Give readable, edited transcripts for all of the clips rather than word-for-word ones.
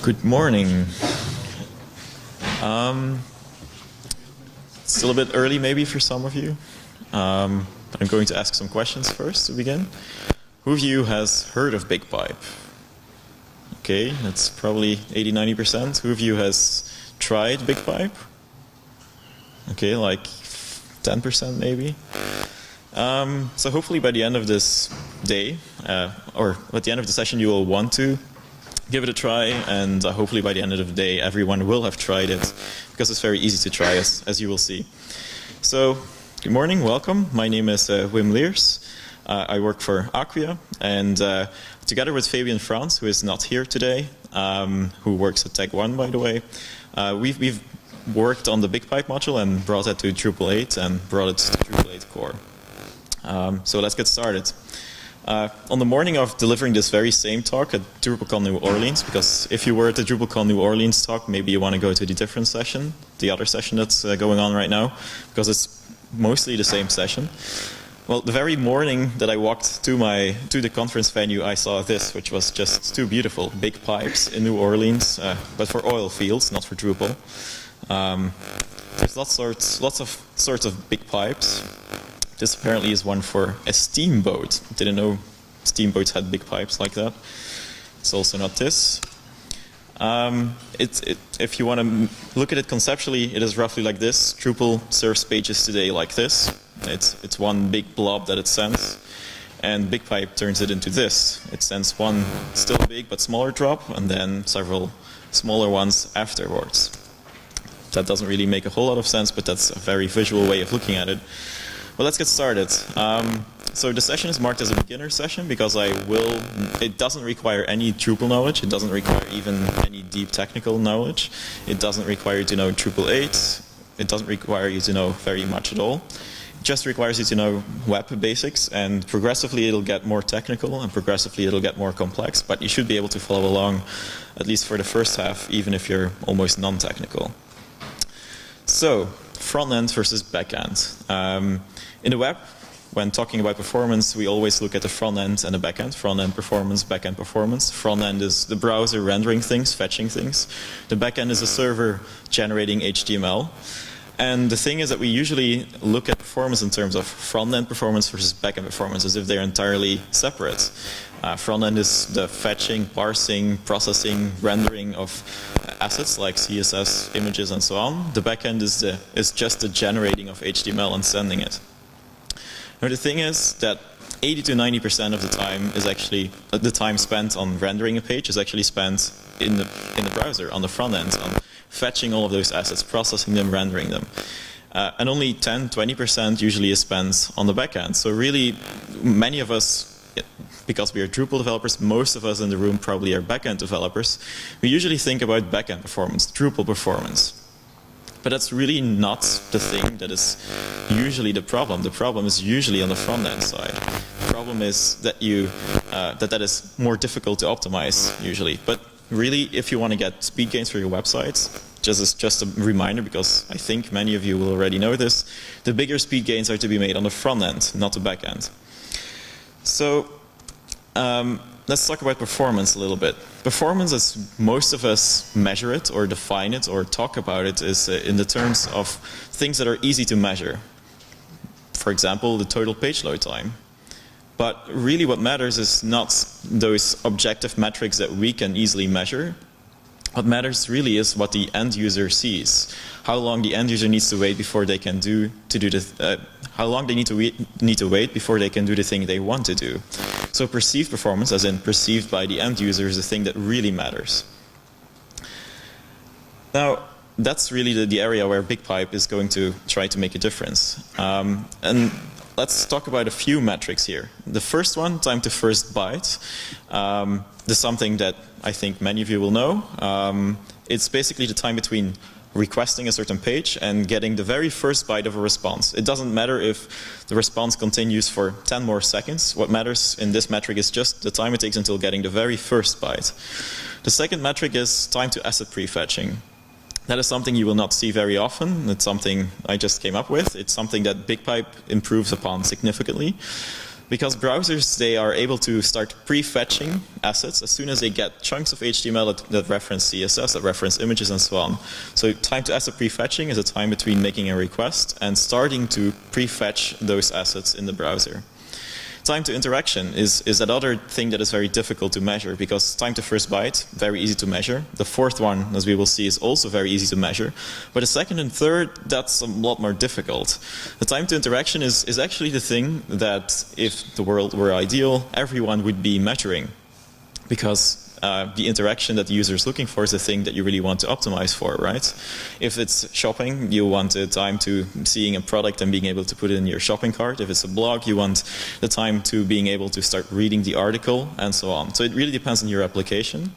Good morning. It's still a bit early maybe for some of you, but I'm going to ask some questions first to begin. Who of you has heard of BigPipe? Okay, that's probably 80–90%. Who of you has tried BigPipe? Okay, like 10% maybe. So hopefully by the end of this day, or at the end of the session, you will want to give it a try, and hopefully by the end of the day, everyone will have tried it, because it's very easy to try, as you will see. So, good morning, welcome. My name is Wimleers. I work for Acquia, and together with Fabian Franz, who is not here today, who works at Tech 1, by the way, we've worked on the BigPipe module and brought it to Drupal 8 and brought it to Drupal 8 core. So let's get started. On the morning of delivering this very same talk at Drupalcamp New Orleans, because if you were at the Drupalcamp New Orleans talk, maybe you want to go to the different session, the other session that's going on right now, because it's mostly the same session. Well, the very morning that I walked to the conference venue, I saw this, which was just too beautiful. Big pipes in New Orleans, but for oil fields, not for Drupal. There's lots of sorts of big pipes. This apparently is one for a steamboat. Didn't know steamboats had big pipes like that. It's also not this. If you want to look at it conceptually, it is roughly like this. Drupal serves pages today like this. It's one big blob that it sends, and BigPipe turns it into this. It sends one still big but smaller drop, and then several smaller ones afterwards. That doesn't really make a whole lot of sense, but that's a very visual way of looking at it. Well, let's get started. So the session is marked as a beginner session because it doesn't require any Drupal knowledge. It doesn't require even any deep technical knowledge. It doesn't require you to know Drupal 8. It doesn't require you to know very much at all. It just requires you to know web basics, and progressively it'll get more technical and progressively it'll get more complex, but you should be able to follow along, at least for the first half, even if you're almost non-technical. So, front end versus back end. In the web, when talking about performance, we always look at the front end and the back end. Front end performance, back end performance. Front end is the browser rendering things, fetching things. The back end is a server generating HTML. And the thing is that we usually look at performance in terms of front end performance versus back end performance, as if they're entirely separate. Front end is the fetching, parsing, processing, rendering of assets like CSS, images, and so on. The back end is just the generating of HTML and sending it. Now the thing is that 80–90% of the time is actually the time spent on rendering a page is actually spent in the browser on the front end, on fetching all of those assets, processing them, rendering them. And only 10–20% usually is spent on the back end. So really, many of us, because we are Drupal developers, most of us in the room probably are back-end developers, we usually think about back-end performance, Drupal performance. But that's really not the thing that is usually the problem. The problem is usually on the front-end side. The problem is that that is more difficult to optimize usually. But really, if you want to get speed gains for your websites, just a reminder, because I think many of you will already know this, the bigger speed gains are to be made on the front end, not the back end. So let's talk about performance a little bit. Performance, as most of us measure it or define it or talk about it, is in the terms of things that are easy to measure. For example, the total page load time. But really what matters is not those objective metrics that we can easily measure. What matters really is what the end user sees. How long the end user needs to wait before they can how long they need to wait before they can do the thing they want to do. So perceived performance, as in perceived by the end user, is the thing that really matters. Now, that's really the area where BigPipe is going to try to make a difference. And let's talk about a few metrics here. The first one, time to first byte. This is something that I think many of you will know. It's basically the time between requesting a certain page and getting the very first byte of a response. It doesn't matter if the response continues for 10 more seconds. What matters in this metric is just the time it takes until getting the very first byte. The second metric is time to asset prefetching. That is something you will not see very often. It's something I just came up with. It's something that BigPipe improves upon significantly. Because browsers, they are able to start prefetching assets as soon as they get chunks of HTML that reference CSS, that reference images, and so on. So time to asset prefetching is a time between making a request and starting to prefetch those assets in the browser. Time to interaction is that other thing that is very difficult to measure, because time to first byte, very easy to measure. The fourth one, as we will see, is also very easy to measure. But the second and third, that's a lot more difficult. The time to interaction is actually the thing that, if the world were ideal, everyone would be measuring. Because the interaction that the user is looking for is the thing that you really want to optimize for, right? If it's shopping, you want the time to seeing a product and being able to put it in your shopping cart. If it's a blog, you want the time to being able to start reading the article, and so on. So it really depends on your application,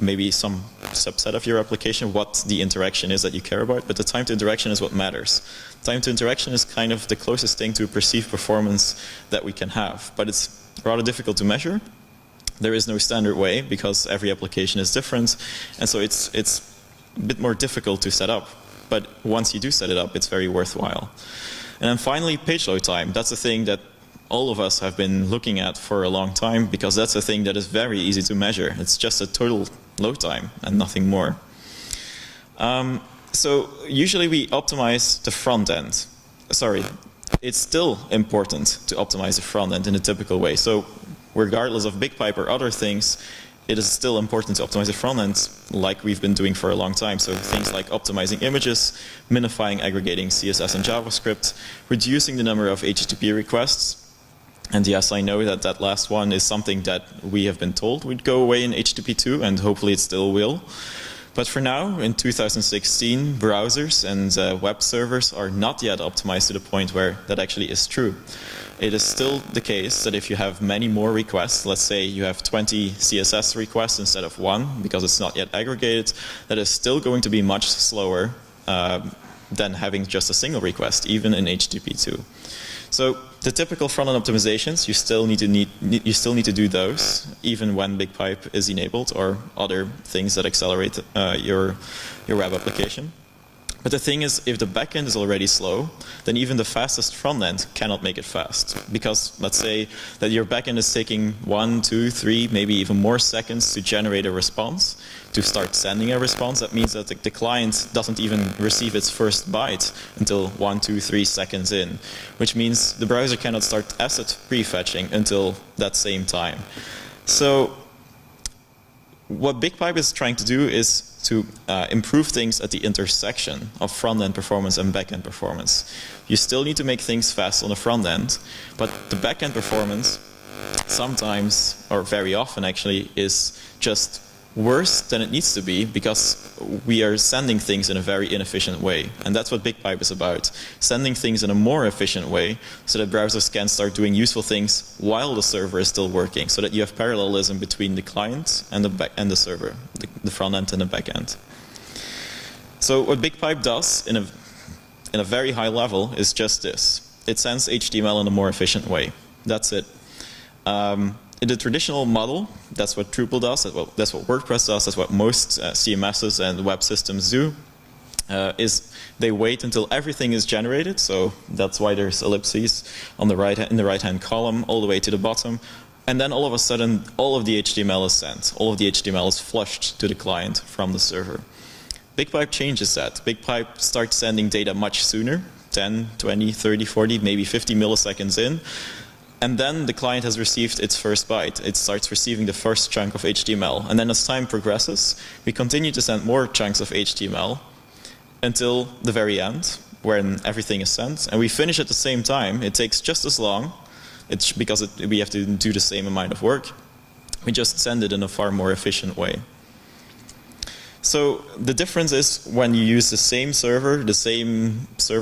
maybe some subset of your application, what the interaction is that you care about, but the time to interaction is what matters. Time to interaction is kind of the closest thing to perceived performance that we can have, but it's rather difficult to measure. There is no standard way because every application is different, and so it's a bit more difficult to set up. But once you do set it up, it's very worthwhile. And then finally, page load time. That's a thing that all of us have been looking at for a long time, because that's a thing that is very easy to measure. It's just a total load time and nothing more. So usually we optimize the front end. Sorry, it's still important to optimize the front end in a typical way. So regardless of BigPipe or other things, it is still important to optimize the front end like we've been doing for a long time. So things like optimizing images, minifying, aggregating CSS and JavaScript, reducing the number of HTTP requests. And yes, I know that that last one is something that we have been told would go away in HTTP 2, and hopefully it still will. But for now, in 2016, browsers and web servers are not yet optimized to the point where that actually is true. It is still the case that if you have many more requests, let's say you have 20 CSS requests instead of 1, because it's not yet aggregated, that is still going to be much slower than having just a single request, even in HTTP 2. So the typical front-end optimizations, you still need to do those, even when BigPipe is enabled, or other things that accelerate your web application. But the thing is, if the backend is already slow, then even the fastest front end cannot make it fast. Because let's say that your backend is taking 1, 2, 3, maybe even more seconds to generate a response, to start sending a response. That means that the client doesn't even receive its first byte until 1, 2, 3 seconds in, which means the browser cannot start asset prefetching until that same time. So what BigPipe is trying to do is to improve things at the intersection of front-end performance and back-end performance. You still need to make things fast on the front end, but the back-end performance sometimes, or very often actually, is just worse than it needs to be, because we are sending things in a very inefficient way. And that's what BigPipe is about, sending things in a more efficient way so that browsers can start doing useful things while the server is still working, so that you have parallelism between the client and the server, the front end and the back end. So what BigPipe does in a very high level is just this. It sends HTML in a more efficient way. That's it. In the traditional model, that's what Drupal does, that's what WordPress does, that's what most CMSs and web systems do, is they wait until everything is generated. So that's why there's ellipses on the in the right-hand column all the way to the bottom. And then all of a sudden, all of the HTML is sent. All of the HTML is flushed to the client from the server. BigPipe changes that. BigPipe starts sending data much sooner, 10, 20, 30, 40, maybe 50 milliseconds in. And then the client has received its first byte. It starts receiving the first chunk of HTML. And then as time progresses, we continue to send more chunks of HTML until the very end, when everything is sent. And we finish at the same time. It takes just as long. It's because we have to do the same amount of work. We just send it in a far more efficient way. So the difference is when you use the same server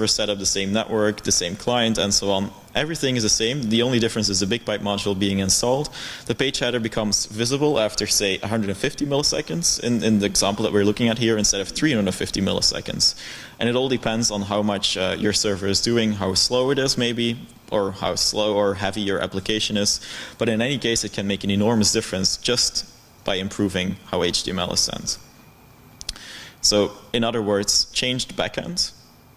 setup, the same network, the same client, and so on. Everything is the same. The only difference is the BigPipe module being installed. The page header becomes visible after, say, 150 milliseconds in the example that we're looking at here, instead of 350 milliseconds. And it all depends on how much your server is doing, how slow it is maybe, or how slow or heavy your application is. But in any case, it can make an enormous difference just by improving how HTML is sent. So, in other words, changed backend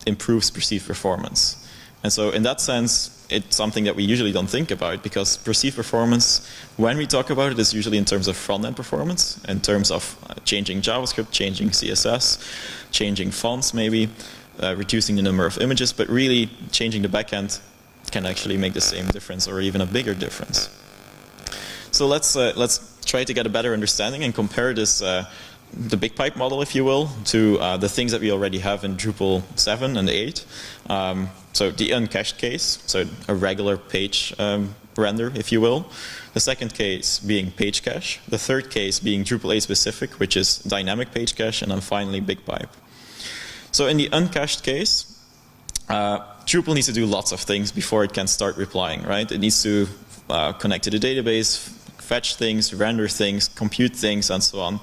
improves perceived performance. And so, in that sense, it's something that we usually don't think about, because perceived performance, when we talk about it, is usually in terms of front-end performance, in terms of changing JavaScript, changing CSS, changing fonts maybe, reducing the number of images, but really changing the backend can actually make the same difference or even a bigger difference. So let's try to get a better understanding and compare this, the BigPipe model, if you will, to the things that we already have in Drupal 7 and 8. So the uncached case, so a regular page render, if you will. The second case being page cache. The third case being Drupal 8 specific, which is dynamic page cache, and then finally BigPipe. So in the uncached case, Drupal needs to do lots of things before it can start replying, right? It needs to connect to the database, fetch things, render things, compute things, and so on.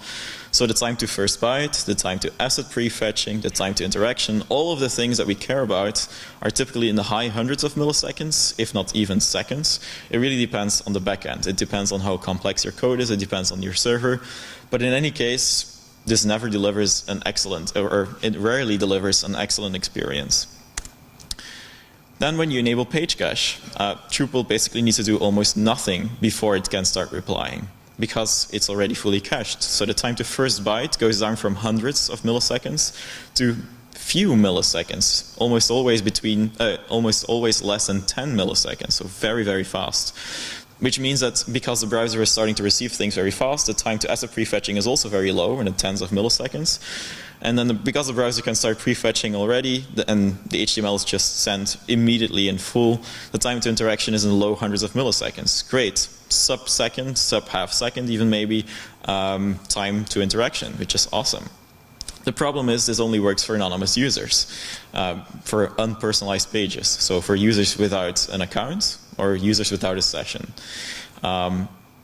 So the time to first byte, the time to asset prefetching, the time to interaction, all of the things that we care about are typically in the high hundreds of milliseconds, if not even seconds. It really depends on the backend. It depends on how complex your code is. It depends on your server. But in any case, this never delivers an excellent, or it rarely delivers an excellent experience. Then when you enable page cache, Drupal basically needs to do almost nothing before it can start replying, because it's already fully cached. So the time to first byte goes down from hundreds of milliseconds to few milliseconds, almost always less than 10 milliseconds, so very, very fast. Which means that because the browser is starting to receive things very fast, the time to asset prefetching is also very low, in the tens of milliseconds. And then because the browser can start prefetching already, and the HTML is just sent immediately in full, the time to interaction is in the low hundreds of milliseconds. Great. Sub-second, sub-half second even maybe, time to interaction, which is awesome. The problem is this only works for anonymous users, for unpersonalized pages, so for users without an account or users without a session.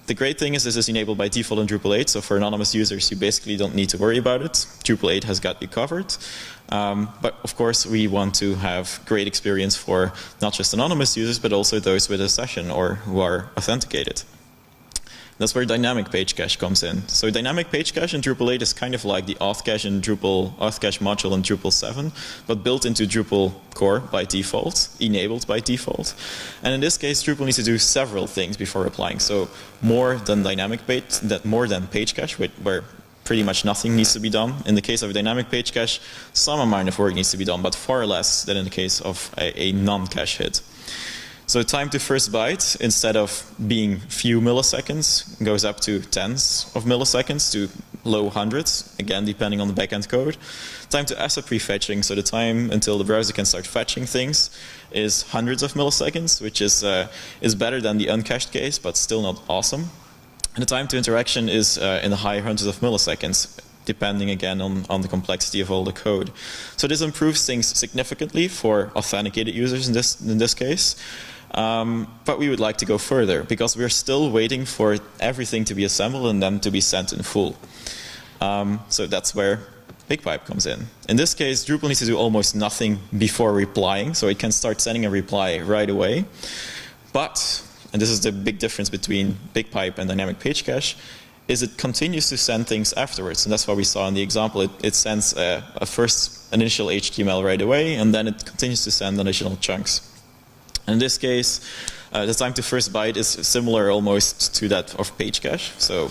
The great thing is this is enabled by default in Drupal 8, so for anonymous users you basically don't need to worry about it. Drupal 8 has got you covered. But of course we want to have great experience for not just anonymous users, but also those with a session or who are authenticated. That's where dynamic page cache comes in. So dynamic page cache in Drupal 8 is kind of like the auth cache module in Drupal 7, but built into Drupal core by default, enabled by default. And in this case, Drupal needs to do several things before applying. So more than more than page cache, where pretty much nothing needs to be done. In the case of a dynamic page cache, some amount of work needs to be done, but far less than in the case of a non-cache hit. So time to first byte, instead of being few milliseconds, goes up to tens of milliseconds to low hundreds, again depending on the backend code. Time to asset prefetching, so the time until the browser can start fetching things, is hundreds of milliseconds, which is better than the uncached case, but still not awesome. And the time to interaction is in the high hundreds of milliseconds, depending again on the complexity of all the code. So this improves things significantly for authenticated users in this case. But we would like to go further, because we're still waiting for everything to be assembled and then to be sent in full. So that's where BigPipe comes in. In this case, Drupal needs to do almost nothing before replying, so it can start sending a reply right away. But, and this is the big difference between BigPipe and dynamic page cache, is it continues to send things afterwards. And that's what we saw in the example. It sends an initial HTML right away, and then it continues to send additional chunks. In this case, the time to first byte is similar almost to that of page cache. So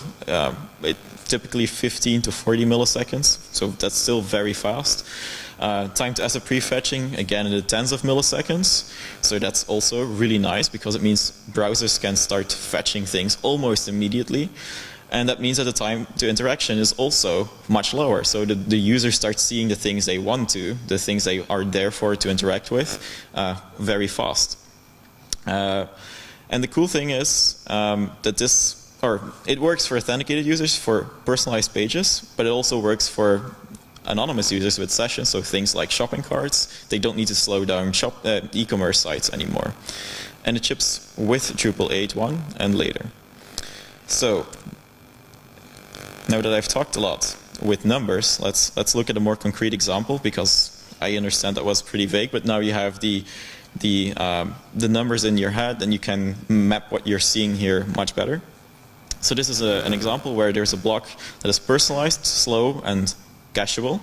it typically 15 to 40 milliseconds. So that's still very fast. Time to asset prefetching, again in the tens of milliseconds. So that's also really nice, because it means browsers can start fetching things almost immediately. And that means that the time to interaction is also much lower. So the user starts seeing the things they want to, the things they are there for to interact with, very fast. And the cool thing is that it works for authenticated users for personalized pages, but it also works for anonymous users with sessions, so things like shopping carts. They don't need to slow down e-commerce sites anymore. And it ships with Drupal 8.1 and later. So now that I've talked a lot with numbers, let's look at a more concrete example, because I understand that was pretty vague, but now you have the numbers in your head, and you can map what you're seeing here much better. So this is an example where there's a block that is personalized, slow, and cacheable.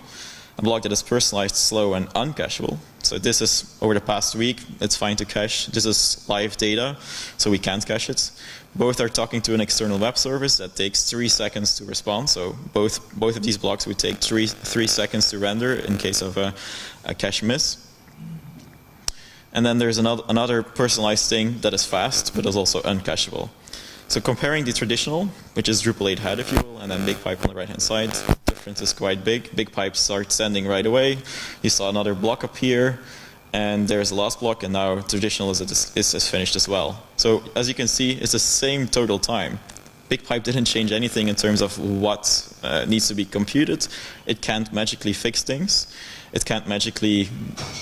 a block that is personalized, slow, and uncacheable. So this is, over the past week, it's fine to cache. This is live data, so we can't cache it. Both are talking to an external web service that takes 3 seconds to respond. So both of these blocks would take 3 seconds to render in case of a cache miss. And then there's another personalized thing that is fast, but is also uncacheable. So comparing the traditional, which is Drupal 8 head, if you will, and then BigPipe on the right-hand side, the difference is quite big. BigPipe starts sending right away. You saw another block appear, and there's the last block, and now traditional is finished as well. So as you can see, it's the same total time. BigPipe didn't change anything in terms of what needs to be computed. It can't magically fix things. It can't magically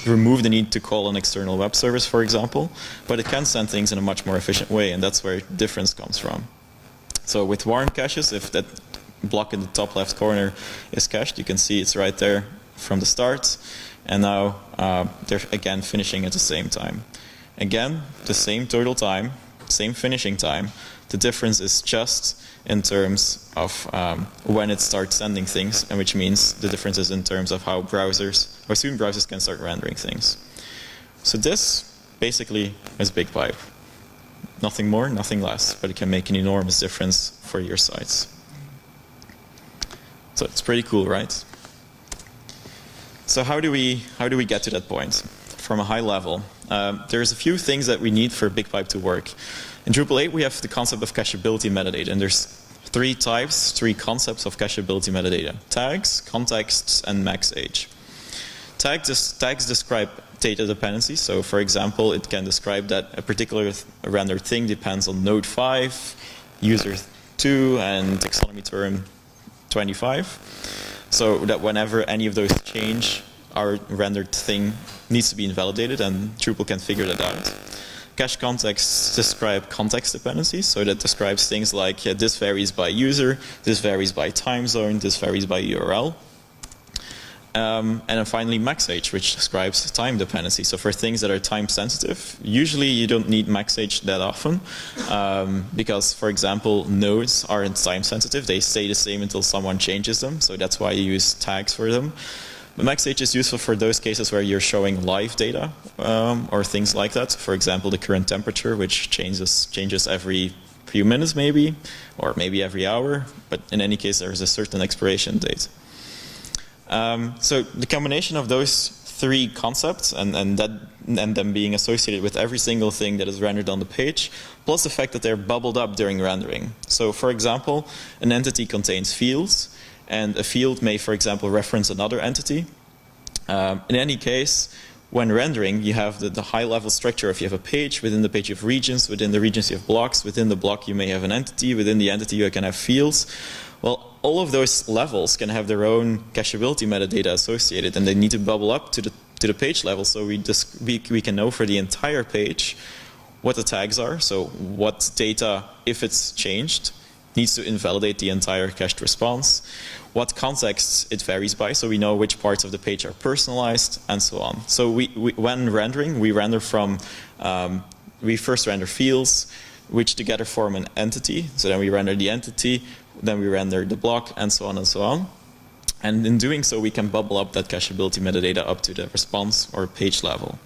remove the need to call an external web service, for example, but it can send things in a much more efficient way, and that's where the difference comes from. So with warm caches, if that block in the top left corner is cached, you can see it's right there from the start, and now they're again finishing at the same time. Again, the same total time, same finishing time. The difference is just in terms of when it starts sending things, and which means the difference is in terms of how browsers, or soon browsers can start rendering things. So this basically is BigPipe. Nothing more, nothing less, but it can make an enormous difference for your sites. So it's pretty cool, right? So how do we get to that point? From a high level, there's a few things that we need for BigPipe to work. In Drupal 8, we have the concept of cacheability metadata, and there's 3 concepts of cacheability metadata: tags, contexts, and max age. Tags describe data dependencies. So, for example, it can describe that a particular rendered thing depends on node 5, user 2, and taxonomy term 25. So that whenever any of those change, our rendered thing needs to be invalidated, and Drupal can figure that out. Cache contexts describe context dependencies, so that describes things like this varies by user, this varies by time zone, this varies by URL. And then finally max age, which describes time dependency. So for things that are time sensitive, usually you don't need max age that often, because, for example, nodes aren't time sensitive. They stay the same until someone changes them, so that's why you use tags for them. But max age is useful for those cases where you're showing live data or things like that. For example, the current temperature, which changes every few minutes maybe, or maybe every hour. But in any case, there's a certain expiration date. So the combination of those 3 concepts and them being associated with every single thing that is rendered on the page, plus the fact that they're bubbled up during rendering. So for example, an entity contains fields, and a field may, for example, reference another entity. In any case, when rendering, you have the high-level structure. If you have a page, within the page you have regions, within the regions you have blocks, within the block you may have an entity, within the entity you can have fields. Well, all of those levels can have their own cacheability metadata associated, and they need to bubble up to the page level, so we can know for the entire page what the tags are, so what data, if it's changed, needs to invalidate the entire cached response, what contexts it varies by, so we know which parts of the page are personalized, and so on. So when rendering, we render from, we first render fields, which together form an entity, so then we render the entity, then we render the block, and so on and so on. And in doing so, we can bubble up that cacheability metadata up to the response or page level.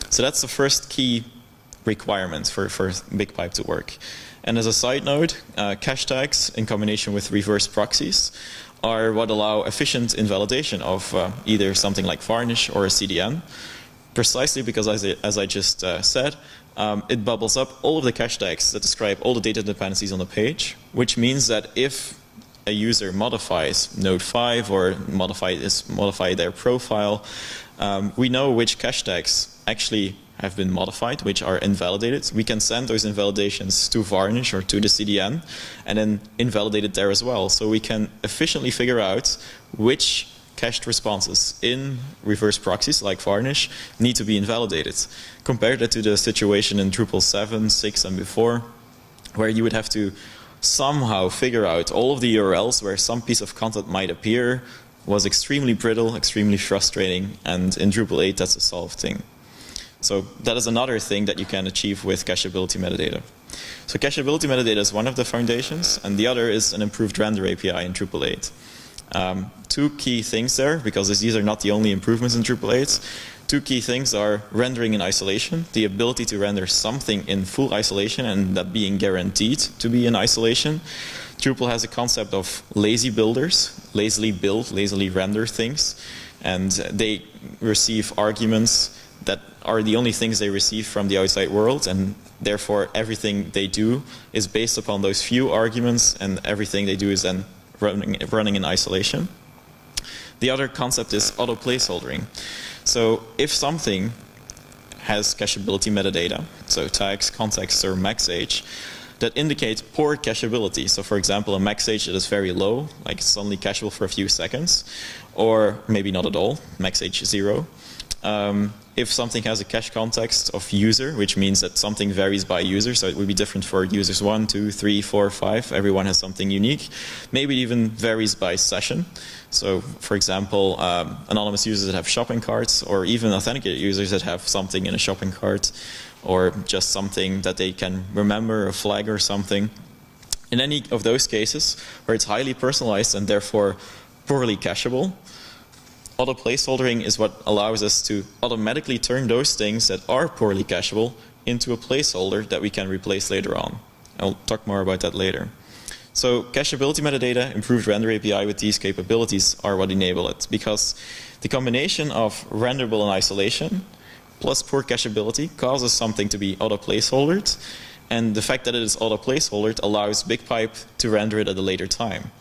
So that's the first key requirement for BigPipe to work. And as a side note, cache tags in combination with reverse proxies are what allow efficient invalidation of either something like Varnish or a CDN, precisely because, as I just said, it bubbles up all of the cache tags that describe all the data dependencies on the page, which means that if a user modifies node 5 or modify their profile, we know which cache tags actually have been modified, which are invalidated. We can send those invalidations to Varnish or to the CDN and then invalidate it there as well. So we can efficiently figure out which cached responses in reverse proxies like Varnish need to be invalidated. Compare that to the situation in Drupal 7, 6 and before, where you would have to somehow figure out all of the URLs where some piece of content might appear. Was extremely brittle, extremely frustrating, and in Drupal 8 that's a solved thing. So that is another thing that you can achieve with cacheability metadata. So cacheability metadata is one of the foundations, and the other is an improved render API in Drupal 8. two key things there, because these are not the only improvements in Drupal 8. Two key things are rendering in isolation, the ability to render something in full isolation and that being guaranteed to be in isolation. Drupal has a concept of lazy builders, lazily build, lazily render things, and they receive arguments that are the only things they receive from the outside world, and therefore everything they do is based upon those few arguments, and everything they do is then running in isolation. The other concept is auto placeholdering. So if something has cacheability metadata, so tags, contexts, or max age, that indicate poor cacheability. So for example, a max age that is very low, like it's only cacheable for a few seconds, or maybe not at all, max age 0. If something has a cache context of user, which means that something varies by user, so it would be different for users 1, 2, 3, 4, 5, everyone has something unique. Maybe it even varies by session. So for example, anonymous users that have shopping carts, or even authenticated users that have something in a shopping cart, or just something that they can remember, a flag or something. In any of those cases where it's highly personalized and therefore poorly cacheable, auto placeholdering is what allows us to automatically turn those things that are poorly cacheable into a placeholder that we can replace later on. I'll talk more about that later. So cacheability metadata, improved render API with these capabilities are what enable it, because the combination of renderable in isolation plus poor cacheability causes something to be auto placeholdered, and the fact that it is auto placeholdered allows BigPipe to render it at a later time.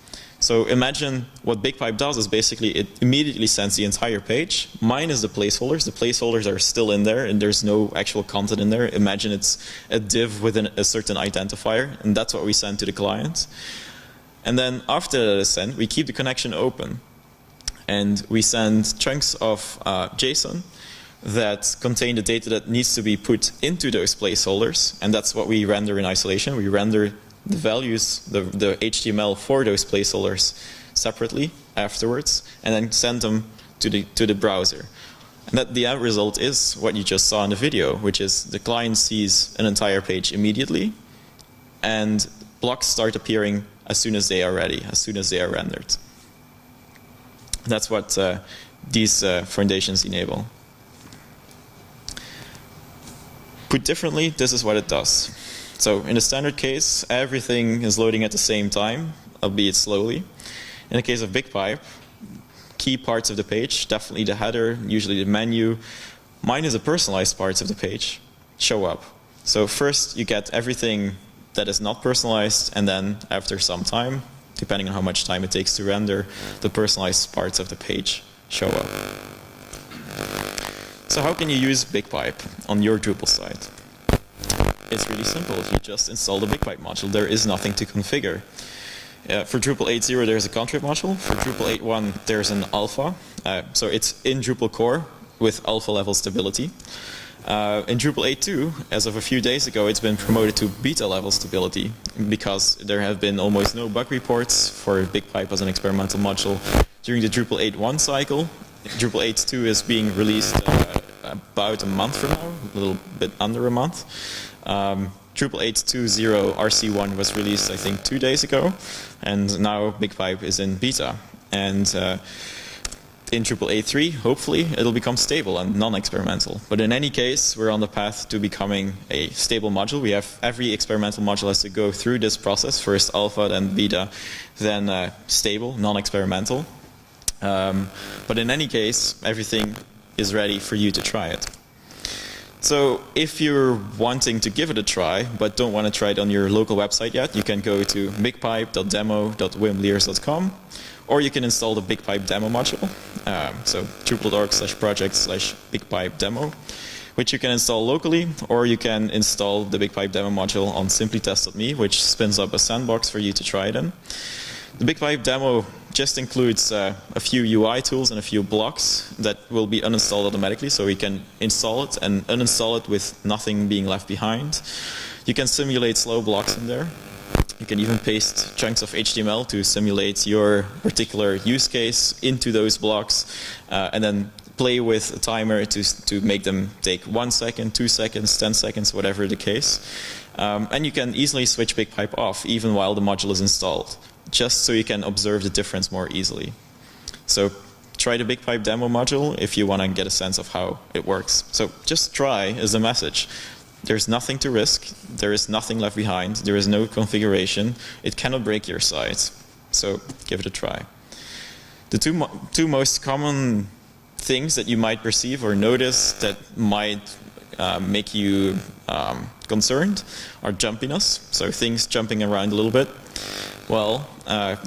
So imagine what BigPipe does is basically it immediately sends the entire page minus the placeholders. The placeholders are still in there and there's no actual content in there. Imagine it's a div within a certain identifier, and that's what we send to the client. And then after that is sent, we keep the connection open and we send chunks of JSON that contain the data that needs to be put into those placeholders, and that's what we render in isolation. We render the values, the HTML for those placeholders separately afterwards, and then send them to the browser. And that the end result is what you just saw in the video, which is the client sees an entire page immediately, and blocks start appearing as soon as they are ready, as soon as they are rendered. That's what these foundations enable. Put differently, this is what it does. So in the standard case, everything is loading at the same time, albeit slowly. In the case of BigPipe, key parts of the page, definitely the header, usually the menu, minus the personalized parts of the page, show up. So first you get everything that is not personalized, and then after some time, depending on how much time it takes to render, the personalized parts of the page show up. So how can you use BigPipe on your Drupal site? It's really simple. You just install the BigPipe module. There is nothing to configure. For Drupal 8.0 there's a contrib module. For Drupal 8.1 there's an alpha. So it's in Drupal core with alpha level stability. In Drupal 8.2, as of a few days ago, it's been promoted to beta level stability because there have been almost no bug reports for BigPipe as an experimental module during the Drupal 8.1 cycle. Drupal 8.2 is being released about a month from now, a little bit under a month. Drupal 8.2.0 RC1 was released, I think, 2 days ago, and now BigPipe is in beta. And in Drupal 8.3, hopefully, it'll become stable and non-experimental. But in any case, we're on the path to becoming a stable module. We have every experimental module has to go through this process, first alpha, then beta, then stable, non-experimental. But in any case, everything is ready for you to try it. So if you're wanting to give it a try, but don't want to try it on your local website yet, you can go to bigpipe.demo.wimleers.com, or you can install the BigPipe demo module. So drupal.org/project/BigPipe-demo, which you can install locally, or you can install the BigPipe demo module on simplytest.me, which spins up a sandbox for you to try it in. The BigPipe demo just includes a few UI tools and a few blocks that will be uninstalled automatically, so we can install it and uninstall it with nothing being left behind. You can simulate slow blocks in there. You can even paste chunks of HTML to simulate your particular use case into those blocks, and then play with a timer to make them take 1 second, 2 seconds, 10 seconds, whatever the case. And you can easily switch BigPipe off even while the module is installed, just so you can observe the difference more easily. So try the BigPipe demo module if you want to get a sense of how it works. So just try is the message. There's nothing to risk. There is nothing left behind. There is no configuration. It cannot break your site. So give it a try. The two most common things that you might perceive or notice that might make you concerned are jumpiness, so things jumping around a little bit. Well,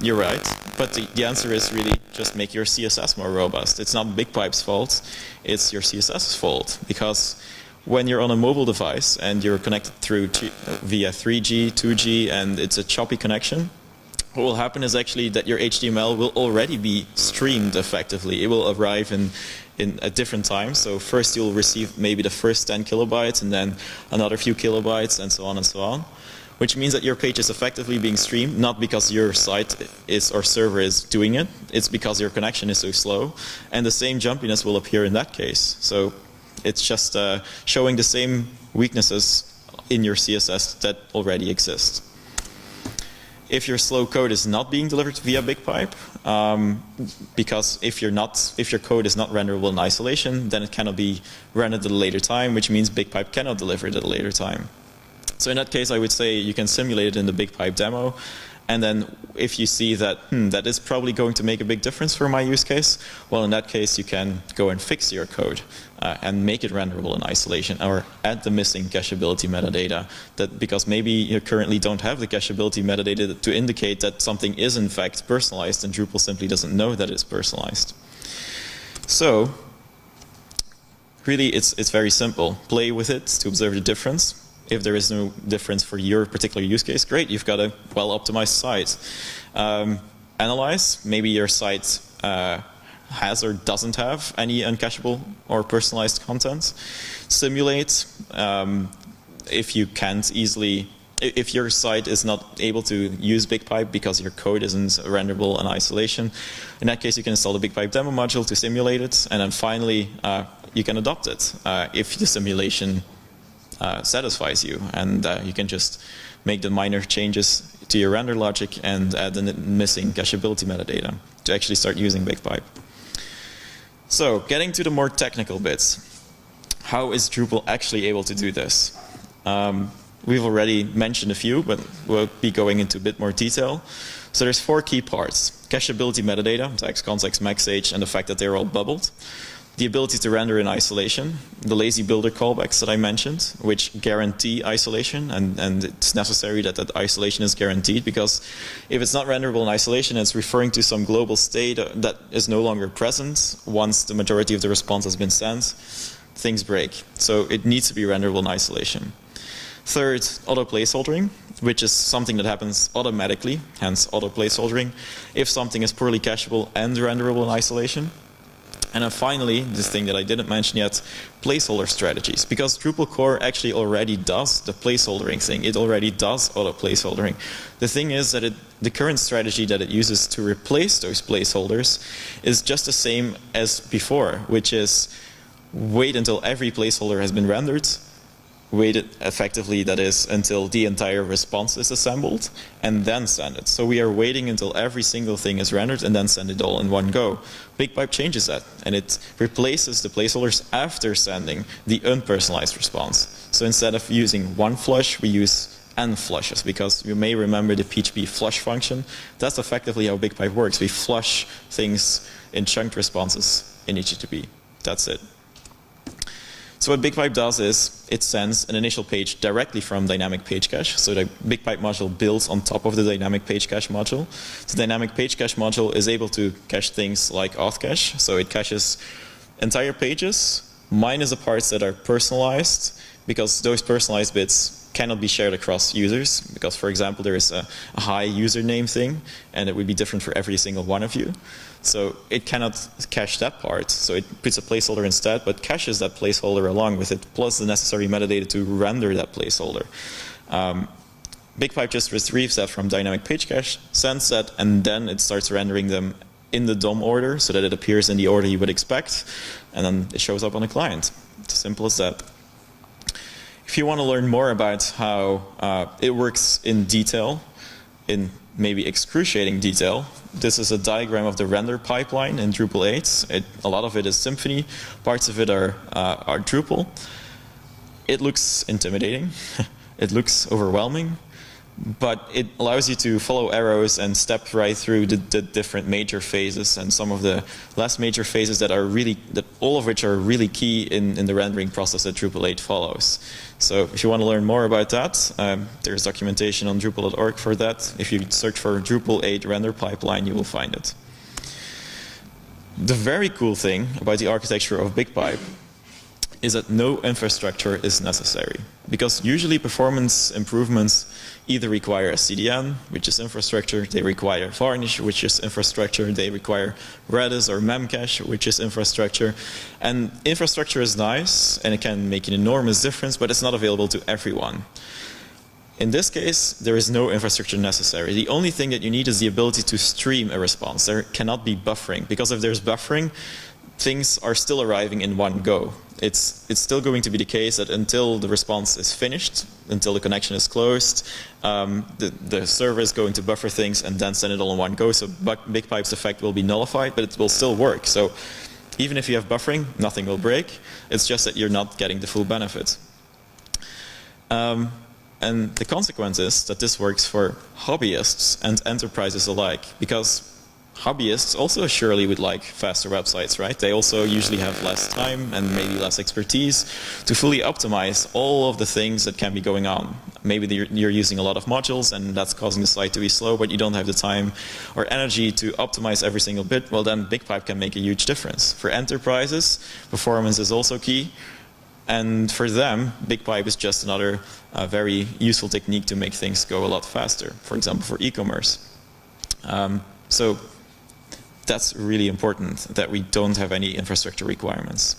you're right, but the answer is really just make your CSS more robust. It's not BigPipe's fault, it's your CSS's fault, because when you're on a mobile device and you're connected through via 3G, 2G, and it's a choppy connection, what will happen is actually that your HTML will already be streamed effectively. It will arrive in at different times. So first you'll receive maybe the first 10 kilobytes and then another few kilobytes and so on, which means that your page is effectively being streamed, not because your site is or server is doing it, it's because your connection is so slow, and the same jumpiness will appear in that case. So it's just showing the same weaknesses in your CSS that already exist. If your slow code is not being delivered via BigPipe, because if your code is not renderable in isolation, then it cannot be rendered at a later time, which means BigPipe cannot deliver it at a later time. So in that case, I would say you can simulate it in the BigPipe demo, and then if you see that that is probably going to make a big difference for my use case, well, in that case, you can go and fix your code and make it renderable in isolation, or add the missing cacheability metadata. Because maybe you currently don't have the cacheability metadata to indicate that something is in fact personalized, and Drupal simply doesn't know that it's personalized. So really, it's very simple. Play with it to observe the difference. If there is no difference for your particular use case, great, you've got a well-optimized site. Analyze, maybe your site has or doesn't have any uncacheable or personalized content. Simulate, if you can't easily, if your site is not able to use BigPipe because your code isn't renderable in isolation, in that case you can install the BigPipe demo module to simulate it, and then finally you can adopt it if the simulation satisfies you, and you can just make the minor changes to your render logic and add the missing cacheability metadata to actually start using BigPipe. So, getting to the more technical bits. How is Drupal actually able to do this? We've already mentioned a few, but we'll be going into a bit more detail. So there's 4 key parts. Cacheability metadata, text, context, max age, and the fact that they're all bubbled. The ability to render in isolation, the lazy builder callbacks that I mentioned, which guarantee isolation, and it's necessary that that isolation is guaranteed, because if it's not renderable in isolation, it's referring to some global state that is no longer present once the majority of the response has been sent. Things break. So it needs to be renderable in isolation. Third, auto placeholdering, which is something that happens automatically, hence auto placeholdering, if something is poorly cacheable and renderable in isolation. And then finally, this thing that I didn't mention yet, placeholder strategies. Because Drupal core actually already does the placeholdering thing. It already does auto placeholdering. The thing is that the current strategy that it uses to replace those placeholders is just the same as before, which is wait until every placeholder has been rendered, wait effectively, that is, until the entire response is assembled, and then send it. So we are waiting until every single thing is rendered and then send it all in one go. BigPipe changes that, and it replaces the placeholders after sending the unpersonalized response. So instead of using one flush, we use n flushes, because you may remember the PHP flush function. That's effectively how BigPipe works. We flush things in chunked responses in HTTP. That's it. So what BigPipe does is it sends an initial page directly from dynamic page cache. So the BigPipe module builds on top of the dynamic page cache module. The dynamic page cache module is able to cache things like auth cache. So it caches entire pages minus the parts that are personalized, because those personalized bits cannot be shared across users. Because, for example, there is a hi username thing, and it would be different for every single one of you. So it cannot cache that part, so it puts a placeholder instead, but caches that placeholder along with it, plus the necessary metadata to render that placeholder. BigPipe just retrieves that from dynamic page cache, sends that, and then it starts rendering them in the DOM order, so that it appears in the order you would expect, and then it shows up on the client. It's as simple as that. If you want to learn more about how it works in detail, in maybe excruciating detail. This is a diagram of the render pipeline in Drupal 8. A lot of it is Symfony, parts of it are Drupal. It looks intimidating, it looks overwhelming, but it allows you to follow arrows and step right through the different major phases and some of the less major phases that all of which are really key in the rendering process that Drupal 8 follows. So if you want to learn more about that, there's documentation on Drupal.org for that. If you search for Drupal 8 render pipeline, you will find it. The very cool thing about the architecture of BigPipe is that no infrastructure is necessary. Because usually performance improvements either require a CDN, which is infrastructure, they require Varnish, which is infrastructure, they require Redis or Memcache, which is infrastructure. And infrastructure is nice, and it can make an enormous difference, but it's not available to everyone. In this case, there is no infrastructure necessary. The only thing that you need is the ability to stream a response. There cannot be buffering, because if there's buffering, things are still arriving in one go. It's still going to be the case that until the response is finished, until the connection is closed, the server is going to buffer things and then send it all in one go. So BigPipe's effect will be nullified, but it will still work. So even if you have buffering, nothing will break. It's just that you're not getting the full benefit. And the consequence is that this works for hobbyists and enterprises alike, because hobbyists also surely would like faster websites, right? They also usually have less time and maybe less expertise to fully optimize all of the things that can be going on. Maybe you're using a lot of modules and that's causing the site to be slow, but you don't have the time or energy to optimize every single bit. Well, then BigPipe can make a huge difference. For enterprises, performance is also key. And for them, BigPipe is just another very useful technique to make things go a lot faster. For example, for e-commerce. So that's really important, that we don't have any infrastructure requirements.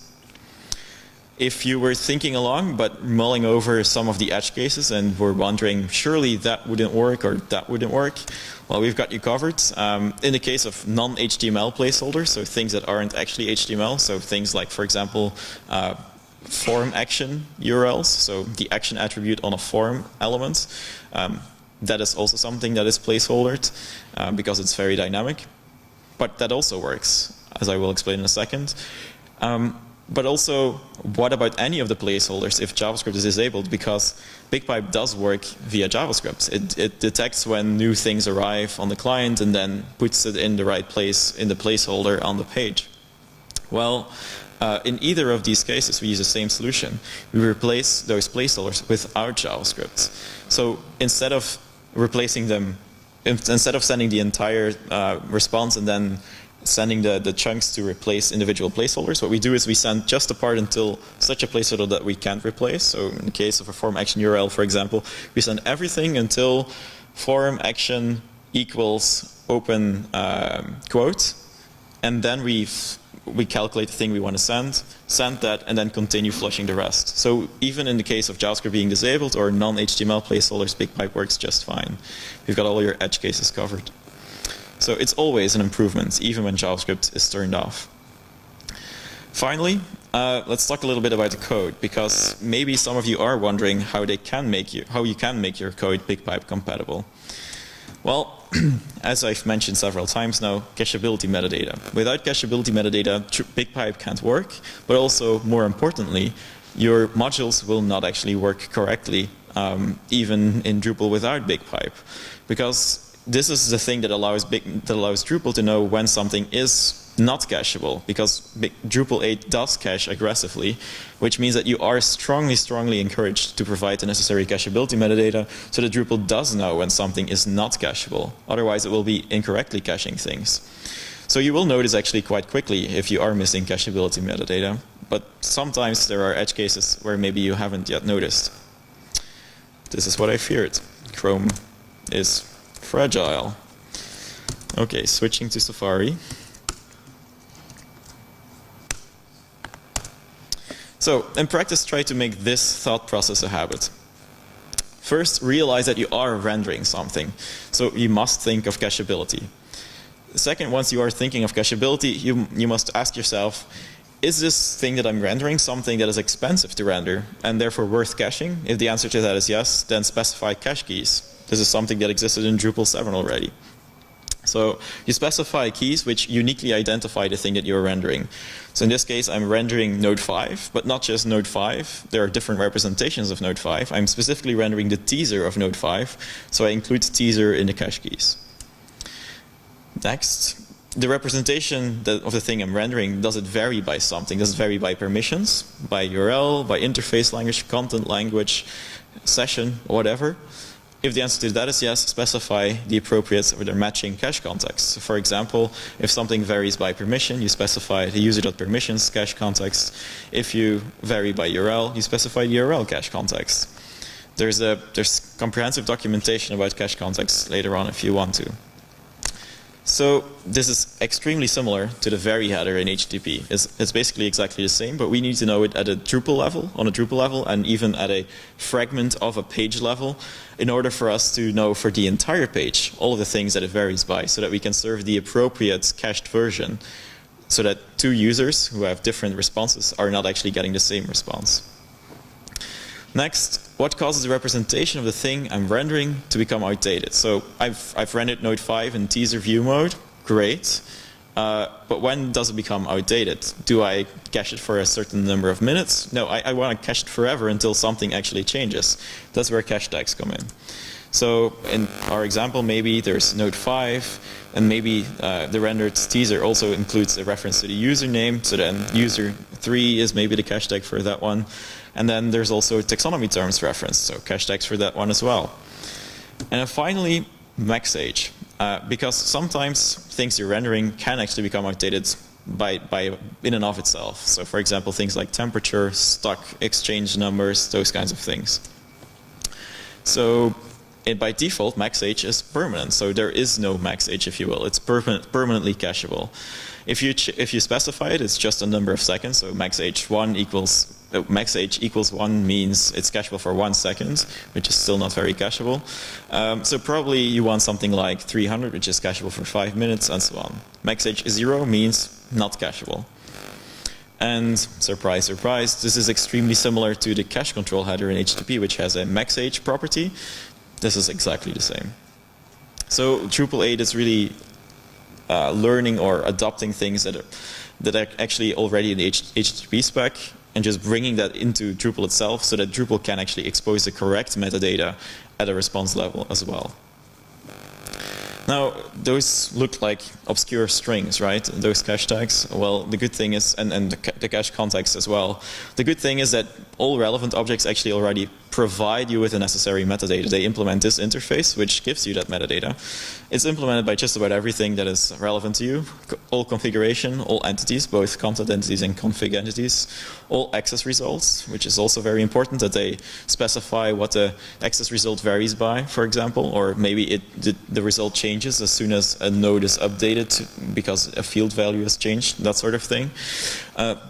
If you were thinking along but mulling over some of the edge cases and were wondering, surely that wouldn't work or that wouldn't work, well, we've got you covered. In the case of non-HTML placeholders, so things that aren't actually HTML, so things like, for example, form action URLs, so the action attribute on a form element, that is also something that is placeholdered because it's very dynamic. But that also works, as I will explain in a second. But also, what about any of the placeholders if JavaScript is disabled? Because BigPipe does work via JavaScript. It detects when new things arrive on the client and then puts it in the right place in the placeholder on the page. Well, in either of these cases, we use the same solution. We replace those placeholders without JavaScript. So instead of replacing them, instead of sending the entire response and then sending the chunks to replace individual placeholders, what we do is we send just a part until such a placeholder that we can't replace. So in the case of a form action URL, for example, we send everything until form action equals open quote, and then we calculate the thing we want to send that, and then continue flushing the rest. So even in the case of JavaScript being disabled or non-HTML placeholders, BigPipe works just fine. We've got all your edge cases covered. So it's always an improvement, even when JavaScript is turned off. Finally, let's talk a little bit about the code, because maybe some of you are wondering how you can make your code BigPipe compatible. Well, as I've mentioned several times now, cacheability metadata. Without cacheability metadata, BigPipe can't work, but also, more importantly, your modules will not actually work correctly, even in Drupal without BigPipe. Because this is the thing that allows Drupal to know when something is not cacheable, because Drupal 8 does cache aggressively, which means that you are strongly encouraged to provide the necessary cacheability metadata so that Drupal does know when something is not cacheable. Otherwise, it will be incorrectly caching things. So you will notice actually quite quickly if you are missing cacheability metadata, but sometimes there are edge cases where maybe you haven't yet noticed. This is what I feared. Chrome is fragile. Okay, switching to Safari. So, in practice, try to make this thought process a habit. First, realize that you are rendering something, so you must think of cacheability. Second, once you are thinking of cacheability, you must ask yourself, is this thing that I'm rendering something that is expensive to render and therefore worth caching? If the answer to that is yes, then specify cache keys. This is something that existed in Drupal 7 already. So you specify keys which uniquely identify the thing that you're rendering. So in this case, I'm rendering node 5, but not just node 5. There are different representations of node 5. I'm specifically rendering the teaser of node 5, so I include the teaser in the cache keys. Next, the representation of the thing I'm rendering, does it vary by something? Does it vary by permissions, by URL, by interface language, content language, session, whatever? If the answer to that is yes, specify the appropriate or the matching cache context. So for example, if something varies by permission, you specify the user.permissions cache context. If you vary by URL, you specify the URL cache context. There's comprehensive documentation about cache context later on if you want to. So this is extremely similar to the vary header in HTTP. It's basically exactly the same, but we need to know it at a Drupal level, on a Drupal level, and even at a fragment of a page level, in order for us to know for the entire page all of the things that it varies by, so that we can serve the appropriate cached version, so that two users who have different responses are not actually getting the same response. Next, what causes the representation of the thing I'm rendering to become outdated? So I've rendered node 5 in teaser view mode, great. But when does it become outdated? Do I cache it for a certain number of minutes? No, I want to cache it forever until something actually changes. That's where cache tags come in. So in our example, maybe there's node 5, and maybe the rendered teaser also includes a reference to the username, so then user 3 is maybe the cache tag for that one. And then there's also a taxonomy terms reference, so cache tags for that one as well. And then finally, max age. Because sometimes things you're rendering can actually become outdated by in and of itself. So for example, things like temperature, stock exchange numbers, those kinds of things. So by default, max age is permanent. So there is no max age, if you will. It's permanently cacheable. If you specify it, it's just a number of seconds. So max age equals 1 means it's cacheable for 1 second, which is still not very cacheable. So probably you want something like 300, which is cacheable for 5 minutes, and so on. Max age 0 means not cacheable. And surprise, surprise, this is extremely similar to the cache control header in HTTP, which has a max age property. This is exactly the same. So Drupal 8 is really learning or adopting things that are actually already in the HTTP spec, and just bringing that into Drupal itself so that Drupal can actually expose the correct metadata at a response level as well. Now, those look like obscure strings, right? Those cache tags. Well, the good thing is, and the cache context as well, the good thing is that all relevant objects actually already provide you with the necessary metadata. They implement this interface, which gives you that metadata. It's implemented by just about everything that is relevant to you. All configuration, all entities, both content entities and config entities, all access results, which is also very important, that they specify what the access result varies by, for example, or maybe the result changes as soon as a node is updated because a field value has changed, that sort of thing.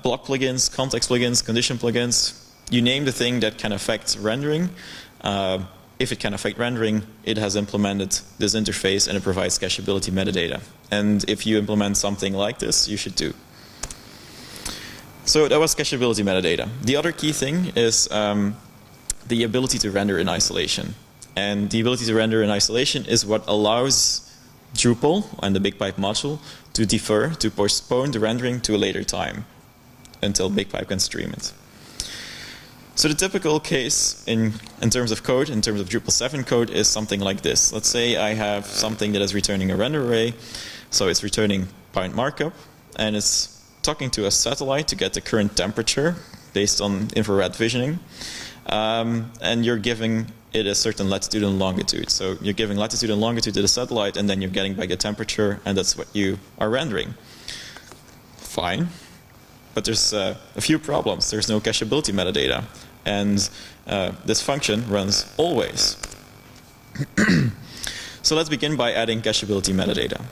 Block plugins, context plugins, condition plugins, you name the thing that can affect rendering. If it can affect rendering, it has implemented this interface and it provides cacheability metadata. And if you implement something like this, you should too. So that was cacheability metadata. The other key thing is the ability to render in isolation. And the ability to render in isolation is what allows Drupal and the BigPipe module to defer, to postpone the rendering to a later time until BigPipe can stream it. So the typical case in terms of code, in terms of Drupal 7 code, is something like this. Let's say I have something that is returning a render array. So it's returning pound markup, and it's talking to a satellite to get the current temperature based on infrared visioning. And you're giving it a certain latitude and longitude. So you're giving latitude and longitude to the satellite, and then you're getting back a temperature, and that's what you are rendering. Fine. But there's a few problems. There's no cacheability metadata. And this function runs always. So let's begin by adding cacheability metadata.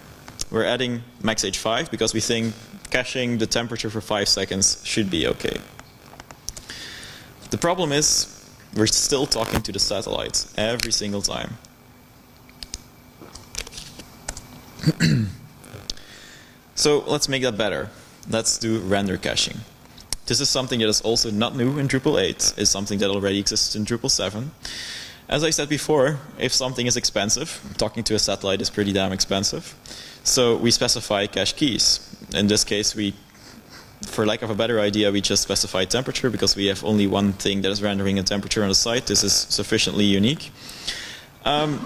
We're adding max age 5 because we think caching the temperature for 5 seconds should be okay. The problem is we're still talking to the satellite every single time. So let's make that better. Let's do render caching. This is something that is also not new in Drupal 8. It's something that already exists in Drupal 7. As I said before, if something is expensive, talking to a satellite is pretty damn expensive. So we specify cache keys. In this case, for lack of a better idea, we just specify temperature because we have only one thing that is rendering a temperature on the site. This is sufficiently unique.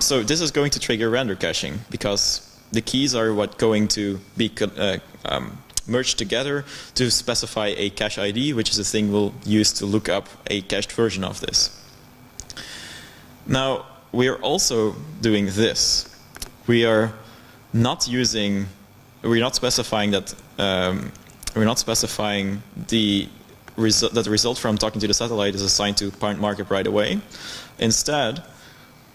So this is going to trigger render caching because the keys are what going to be merged together to specify a cache ID, which is a thing we'll use to look up a cached version of this. Now, we are also doing this. We're not specifying that the result from talking to the satellite is assigned to parent markup right away. Instead,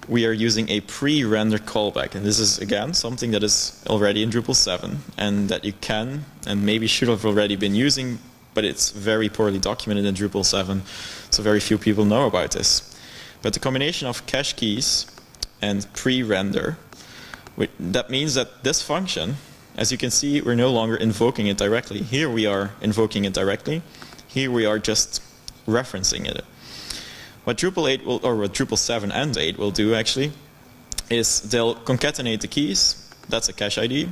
we are using a pre-render callback, and this is again something that is already in Drupal 7 and that you can and maybe should have already been using, but it's very poorly documented in Drupal 7, so very few people know about this. But the combination of cache keys and pre-render, that means that this function, as you can see, we're no longer invoking it directly. Here we are invoking it directly. Here we are just referencing it. What Drupal 8 will, or what Drupal 7 and 8 will do actually, is they'll concatenate the keys. That's a cache ID.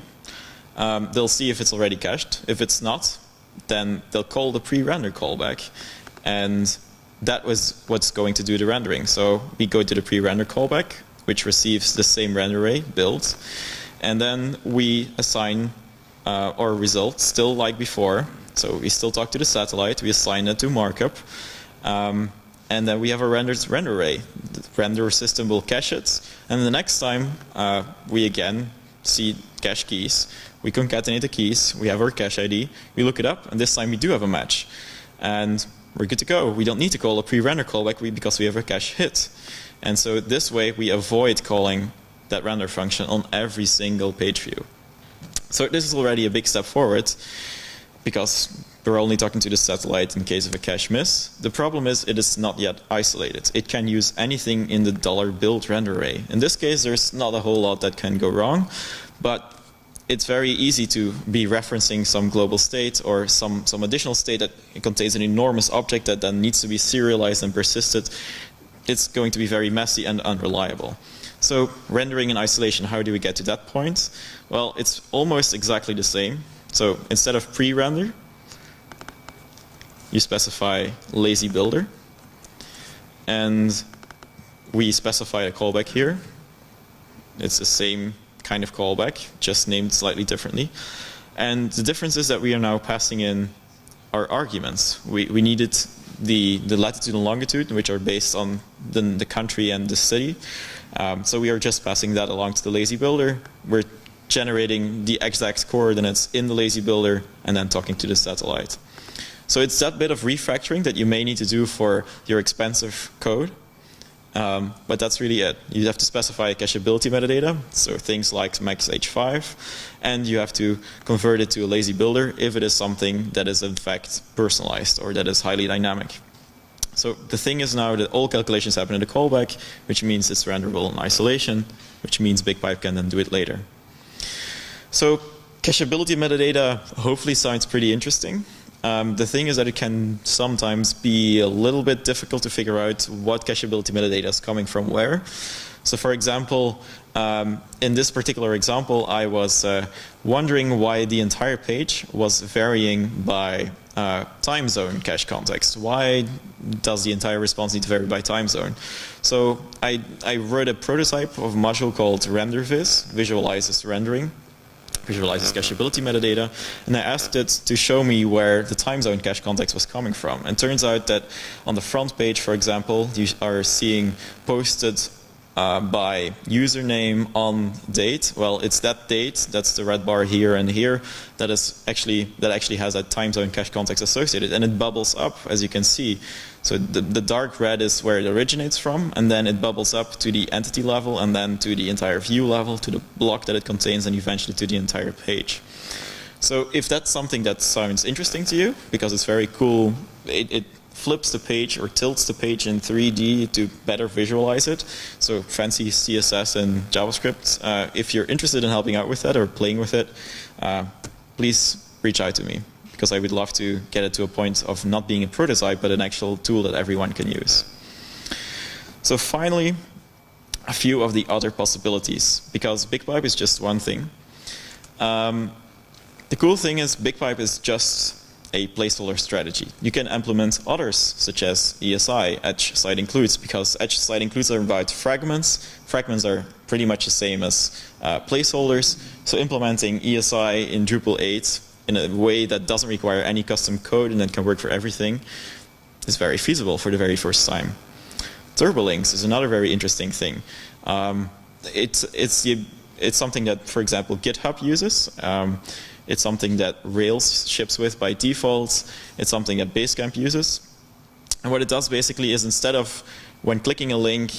They'll see if it's already cached. If it's not, then they'll call the pre-render callback, and that was what's going to do the rendering. So we go to the pre-render callback, which receives the same render array build, and then we assign our result still like before. So we still talk to the satellite, we assign it to markup, and then we have a rendered render array. The render system will cache it, and the next time we again see cache keys, we concatenate the keys, we have our cache ID, we look it up, and this time we do have a match. And we're good to go. We don't need to call a pre-render callback because we have a cache hit. And so this way we avoid calling that render function on every single page view. So this is already a big step forward because we're only talking to the satellite in case of a cache miss. The problem is it is not yet isolated. It can use anything in the $build render array. In this case, there's not a whole lot that can go wrong, but it's very easy to be referencing some global state or some additional state that contains an enormous object that then needs to be serialized and persisted. It's going to be very messy and unreliable. So rendering in isolation, how do we get to that point? Well, it's almost exactly the same. So instead of pre-render, you specify lazy builder, and we specify a callback here. It's the same kind of callback, just named slightly differently. And the difference is that we are now passing in our arguments. We needed the latitude and longitude, which are based on the country and the city. So we are just passing that along to the lazy builder. We're generating the exact coordinates in the lazy builder and then talking to the satellite. So it's that bit of refactoring that you may need to do for your expensive code. But that's really it. You have to specify cacheability metadata, so things like max h5, and you have to convert it to a lazy builder if it is something that is in fact personalized or that is highly dynamic. So the thing is now that all calculations happen in the callback, which means it's renderable in isolation, which means BigPipe can then do it later. So cacheability metadata hopefully sounds pretty interesting. The thing is that it can sometimes be a little bit difficult to figure out what cacheability metadata is coming from where. So for example, in this particular example, I was wondering why the entire page was varying by time zone cache context. Why does the entire response need to vary by time zone? So I wrote a prototype of a module called renderviz, visualizes rendering, visualizes cacheability metadata, and I asked it to show me where the time zone cache context was coming from. And it turns out that on the front page, for example, you are seeing posted by username on date. Well, it's that date, that's the red bar here and here, that actually has a time zone cache context associated, and it bubbles up, as you can see. So the dark red is where it originates from, and then it bubbles up to the entity level, and then to the entire view level, to the block that it contains, and eventually to the entire page. So if that's something that sounds interesting to you, because it's very cool, it flips the page or tilts the page in 3D to better visualize it. So fancy CSS and JavaScript. If you're interested in helping out with that or playing with it, please reach out to me, because I would love to get it to a point of not being a prototype, but an actual tool that everyone can use. So finally, a few of the other possibilities, because BigPipe is just one thing. The cool thing is BigPipe is just a placeholder strategy. You can implement others, such as ESI, Edge Site Includes, because Edge Site Includes are about fragments. Fragments are pretty much the same as placeholders. So implementing ESI in Drupal 8 in a way that doesn't require any custom code and then can work for everything is very feasible for the very first time. Turbolinks is another very interesting thing. It's something that, for example, GitHub uses. It's something that Rails ships with by default. It's something that Basecamp uses. And what it does basically is, instead of, when clicking a link,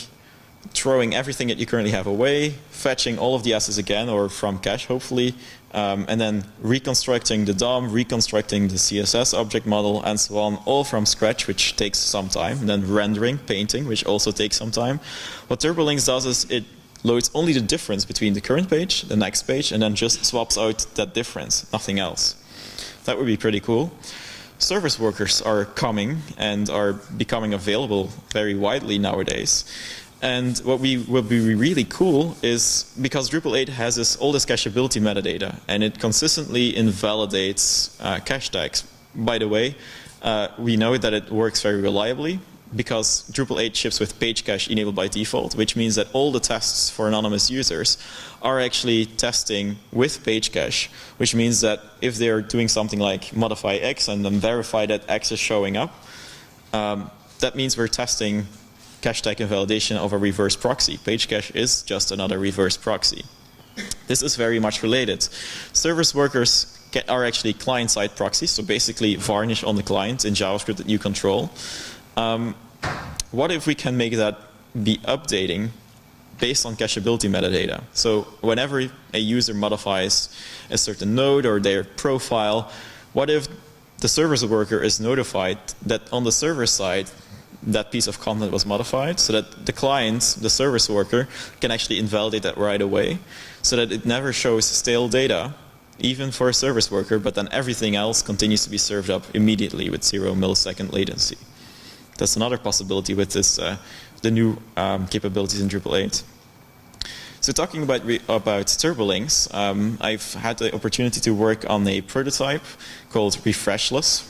throwing everything that you currently have away, fetching all of the assets again, or from cache hopefully, and then reconstructing the DOM, reconstructing the CSS object model, and so on, all from scratch, which takes some time, and then rendering, painting, which also takes some time. What Turbolinks does is it loads only the difference between the current page, the next page, and then just swaps out that difference, nothing else. That would be pretty cool. Service workers are coming and are becoming available very widely nowadays. And what will be really cool is, because Drupal 8 has all this cacheability metadata, and it consistently invalidates cache tags. By the way, we know that it works very reliably, because Drupal 8 ships with page cache enabled by default, which means that all the tests for anonymous users are actually testing with page cache, which means that if they're doing something like modify X and then verify that X is showing up, that means we're testing cache tag invalidation of a reverse proxy. Page cache is just another reverse proxy. This is very much related. Service workers are actually client-side proxies, so basically varnish on the client in JavaScript that you control. What if we can make that be updating based on cacheability metadata? So whenever a user modifies a certain node or their profile, what if the service worker is notified that on the server side that piece of content was modified, so that the client, the service worker, can actually invalidate that right away, so that it never shows stale data, even for a service worker, but then everything else continues to be served up immediately with 0 millisecond latency. That's another possibility with this, the new capabilities in Drupal 8. So talking about Turbolinks, I've had the opportunity to work on a prototype called Refreshless.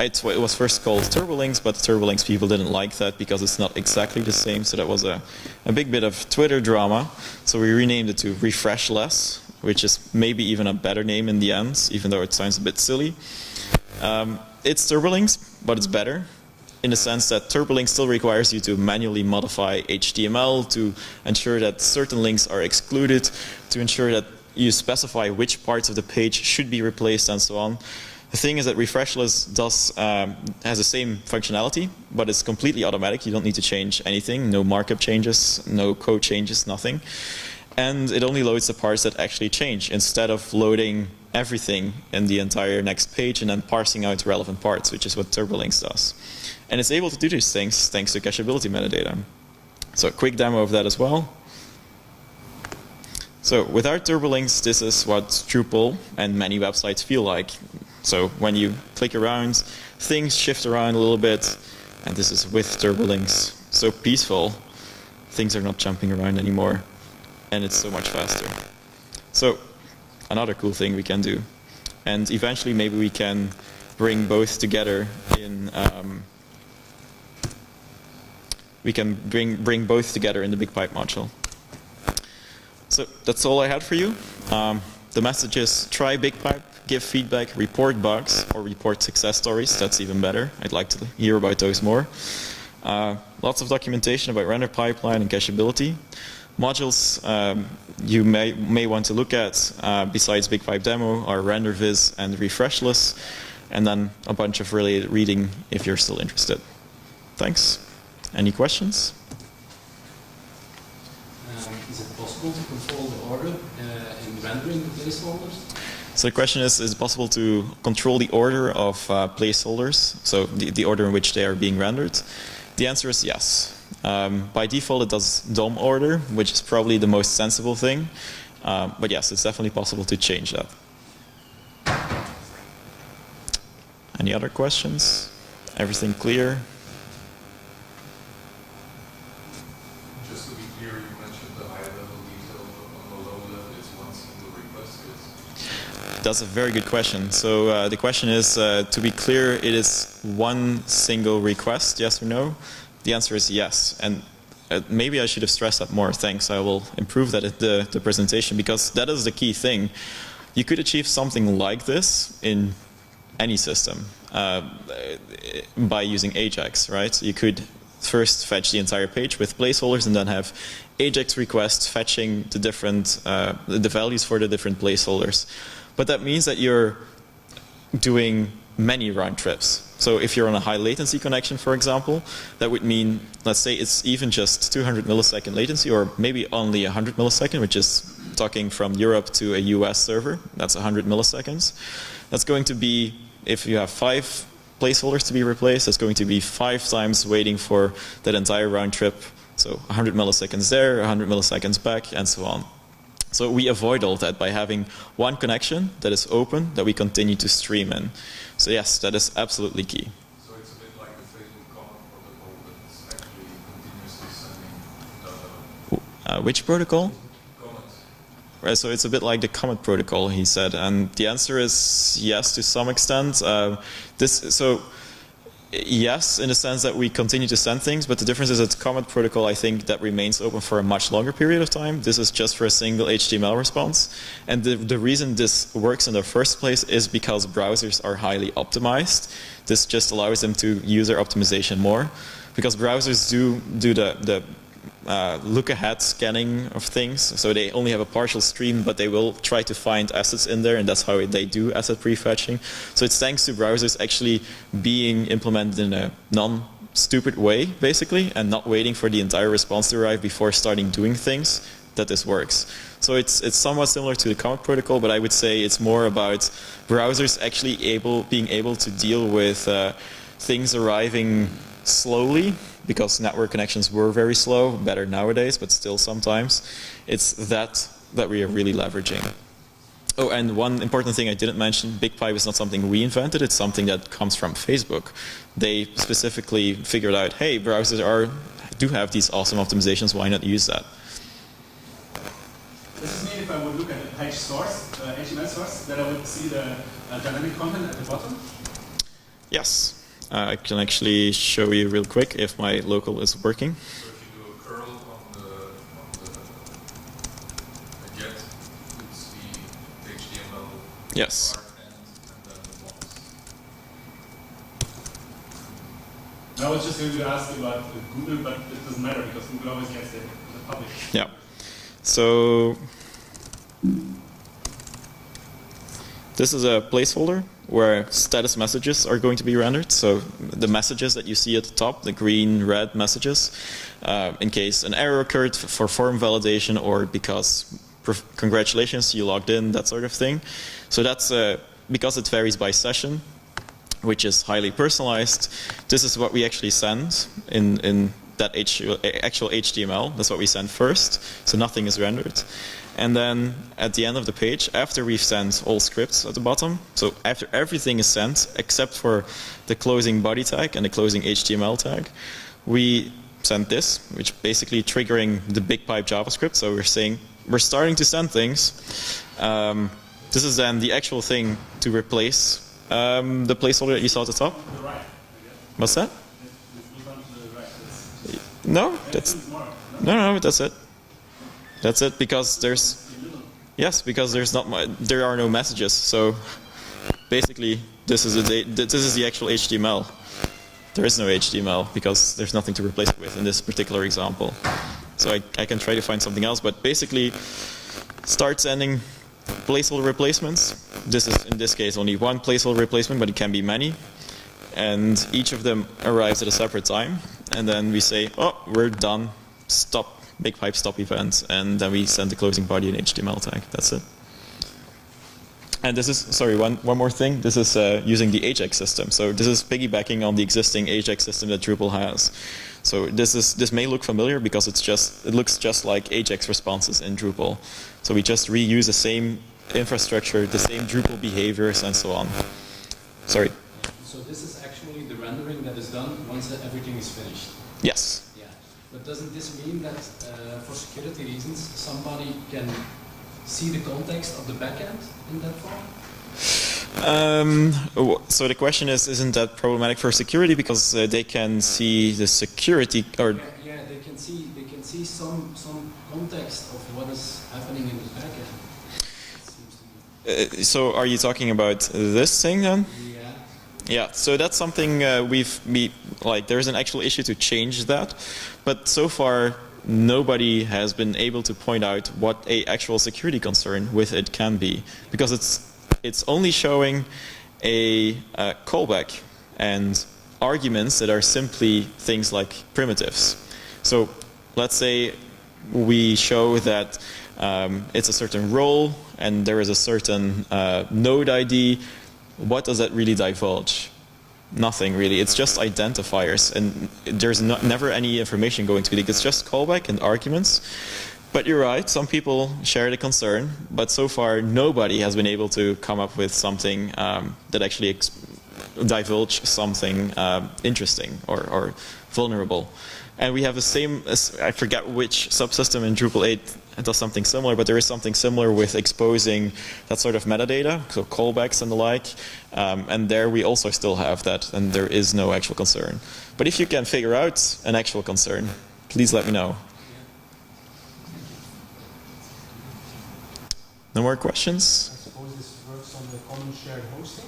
It was first called Turbolinks, but the Turbolinks people didn't like that because it's not exactly the same. So that was a big bit of Twitter drama. So we renamed it to Refreshless, which is maybe even a better name in the end, even though it sounds a bit silly. It's Turbolinks, but it's better, in the sense that Turbolinks still requires you to manually modify HTML to ensure that certain links are excluded, to ensure that you specify which parts of the page should be replaced, and so on. The thing is that Refreshless has the same functionality, but it's completely automatic. You don't need to change anything, no markup changes, no code changes, nothing. And it only loads the parts that actually change, instead of loading everything in the entire next page and then parsing out relevant parts, which is what Turbolinks does. And it's able to do these things thanks to cacheability metadata. So a quick demo of that as well. So without Turbolinks, this is what Drupal and many websites feel like. So when you click around, things shift around a little bit, and this is with Turbolinks. So peaceful. Things are not jumping around anymore, and it's so much faster. So another cool thing we can do. And eventually maybe we can bring both together in we can bring both together in the BigPipe module. So that's all I had for you. The message is try BigPipe, give feedback, report bugs, or report success stories. That's even better. I'd like to hear about those more. Lots of documentation about render pipeline and cacheability. Modules you may want to look at besides BigPipe demo are RenderViz and Refreshless, and then a bunch of related reading if you're still interested. Thanks. Any questions? Is it possible to control the order in rendering the placeholders? So the question is it possible to control the order of placeholders, so the order in which they are being rendered? The answer is yes. By default it does DOM order, which is probably the most sensible thing. But yes, it's definitely possible to change that. Any other questions? Everything clear? That's a very good question. So the question is, to be clear, it is one single request, yes or no? The answer is yes. And maybe I should have stressed that more. Thanks. I will improve that at the presentation, because that is the key thing. You could achieve something like this in any system by using Ajax, right? You could first fetch the entire page with placeholders and then have Ajax requests fetching the different the values for the different placeholders. But that means that you're doing many round trips. So if you're on a high latency connection, for example, that would mean, let's say it's even just 200 millisecond latency, or maybe only 100 millisecond, which is talking from Europe to a US server. That's 100 milliseconds. That's going to be, if you have 5 placeholders to be replaced, that's going to be 5 times waiting for that entire round trip. So 100 milliseconds there, 100 milliseconds back, and so on. So we avoid all that by having one connection that is open that we continue to stream in. So yes, that is absolutely key. So it's a bit like the Facebook comment protocol that's actually continuously sending data. Which protocol? Comments. Right, so it's a bit like the comment protocol, he said, and the answer is yes to some extent. Yes, in the sense that we continue to send things, but the difference is that comment protocol, I think, that remains open for a much longer period of time. This is just for a single HTML response. And the reason this works in the first place is because browsers are highly optimized. This just allows them to use their optimization more, because browsers do the look-ahead scanning of things. So they only have a partial stream, but they will try to find assets in there, and that's how they do asset prefetching. So it's thanks to browsers actually being implemented in a non-stupid way, basically, and not waiting for the entire response to arrive before starting doing things, that this works. So it's somewhat similar to the comment protocol, but I would say it's more about browsers actually being able to deal with things arriving slowly, because network connections were very slow, better nowadays, but still sometimes. It's that we are really leveraging. Oh, and one important thing I didn't mention, BigPipe is not something we invented, it's something that comes from Facebook. They specifically figured out, hey, browsers do have these awesome optimizations, why not use that? This is me if I would look at the page source, the HTML source, then I would see the dynamic content at the bottom. Yes. I can actually show you real quick if my local is working. So if you do a curl on the get, it's the HTML Yes. part and then the box. I was just going to ask about Google, but it doesn't matter because Google always gets the public. Yeah. So this is a placeholder where status messages are going to be rendered. So the messages that you see at the top, the green, red messages, in case an error occurred for form validation or because congratulations, you logged in, that sort of thing. So that's because it varies by session, which is highly personalized. This is what we actually send in that actual HTML. That's what we send first, so nothing is rendered. And then at the end of the page, after we've sent all scripts at the bottom, so after everything is sent except for the closing body tag and the closing HTML tag, we send this, which basically triggering the BigPipe JavaScript. So we're saying we're starting to send things. This is then the actual thing to replace the placeholder that you saw at the top. To the right, I guess. What's that? It's on to the right. No, no, that's it. That's it, because because there are no messages. So basically, this is the actual HTML. There is no HTML because there's nothing to replace it with in this particular example. So I can try to find something else, but basically, start sending placeholder replacements. This is in this case only one placeholder replacement, but it can be many, and each of them arrives at a separate time. And then we say, oh, we're done. Stop. BigPipe stop event, and then we send the closing body and HTML tag. That's it. And this is, sorry, one more thing. This is using the Ajax system. So this is piggybacking on the existing Ajax system that Drupal has. So this may look familiar because it looks just like Ajax responses in Drupal. So we just reuse the same infrastructure, the same Drupal behaviors, and so on. Sorry. So this is actually the rendering that is done once everything is finished. Yes. But doesn't this mean that for security reasons somebody can see the context of the backend in that form? So the question is, isn't that problematic for security because they can see the security or? Yeah, they can see some context of what is happening in the backend. It seems to me. So are you talking about this thing then? Yeah. Yeah, so that's something there's an actual issue to change that, but so far nobody has been able to point out what a actual security concern with it can be, because it's only showing a callback and arguments that are simply things like primitives. So let's say we show that it's a certain role and there is a certain node ID. What does that really divulge? Nothing really. It's just identifiers, and there's never any information going to it. It's just callback and arguments. But you're right, some people share the concern, but so far nobody has been able to come up with something that actually divulge something interesting or vulnerable. And we have the same, I forget which subsystem in Drupal 8 does something similar, but there is something similar with exposing that sort of metadata, so callbacks and the like. And there we also still have that, and there is no actual concern. But if you can figure out an actual concern, please let me know. No more questions? I suppose this works on the common shared hosting?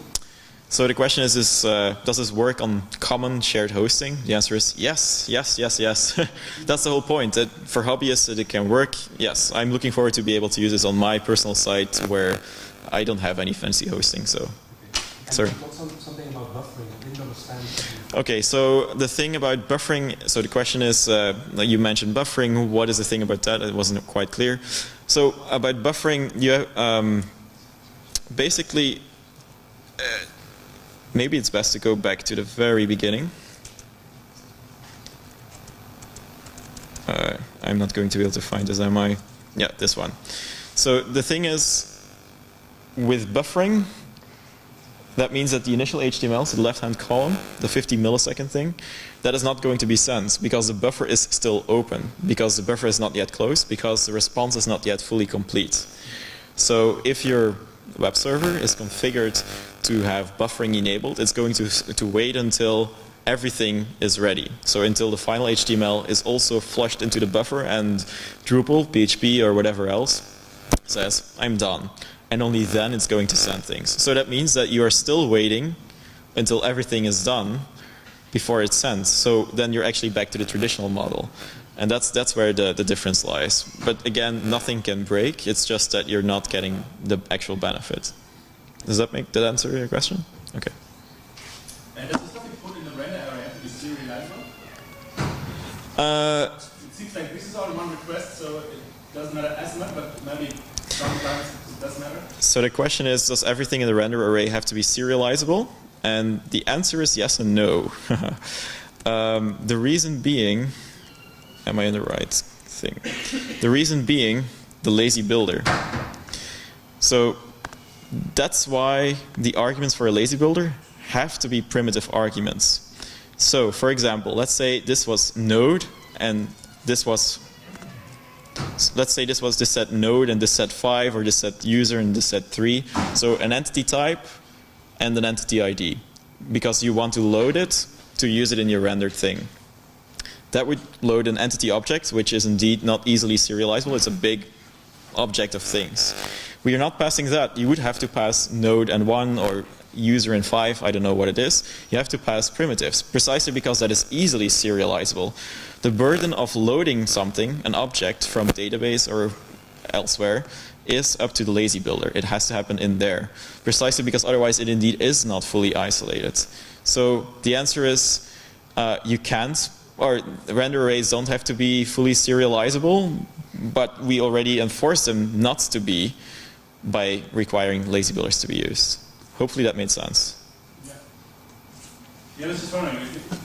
So the question is does this work on common shared hosting? The answer is yes, yes, yes, yes. That's the whole point. That for hobbyists it can work. Yes, I'm looking forward to be able to use this on my personal site where I don't have any fancy hosting. So, sorry. Something about buffering. I didn't understand. Okay, so the thing about buffering. So the question is, you mentioned buffering. What is the thing about that? It wasn't quite clear. So about buffering, you basically. Maybe it's best to go back to the very beginning. I'm not going to be able to find this, am I? Yeah, this one. So the thing is, with buffering, that means that the initial HTML, so the left-hand column, the 50 millisecond thing, that is not going to be sent because the buffer is still open, because the buffer is not yet closed, because the response is not yet fully complete. So if your web server is configured to have buffering enabled, it's going to wait until everything is ready. So until the final HTML is also flushed into the buffer and Drupal, PHP or whatever else says, I'm done. And only then it's going to send things. So that means that you are still waiting until everything is done before it sends. So then you're actually back to the traditional model. And that's where the difference lies. But again, nothing can break. It's just that you're not getting the actual benefit. Does that answer your question? Okay. And does the stuff you put in the render area have to be serializable? It seems like this is all in one request, so it doesn't matter as much, but maybe sometimes it does matter. So the question is, does everything in the render array have to be serializable? And the answer is yes and no. The reason being, am I in the right thing? The reason being the lazy builder. So that's why the arguments for a lazy builder have to be primitive arguments. So for example, let's say this was node and this was, let's say this was this set node and this set 5 or this set user and this set 3. So an entity type and an entity ID, because you want to load it to use it in your rendered thing. That would load an entity object, which is indeed not easily serializable. It's a big object of things. We are not passing that. You would have to pass node and 1 or user and 5. I don't know what it is. You have to pass primitives, precisely because that is easily serializable. The burden of loading something, an object, from a database or elsewhere, is up to the lazy builder. It has to happen in there, precisely because otherwise it indeed is not fully isolated. So the answer is you can't, or render arrays don't have to be fully serializable, but we already enforce them not to be by requiring lazy builders to be used. Hopefully that made sense. Yeah, I was just wondering,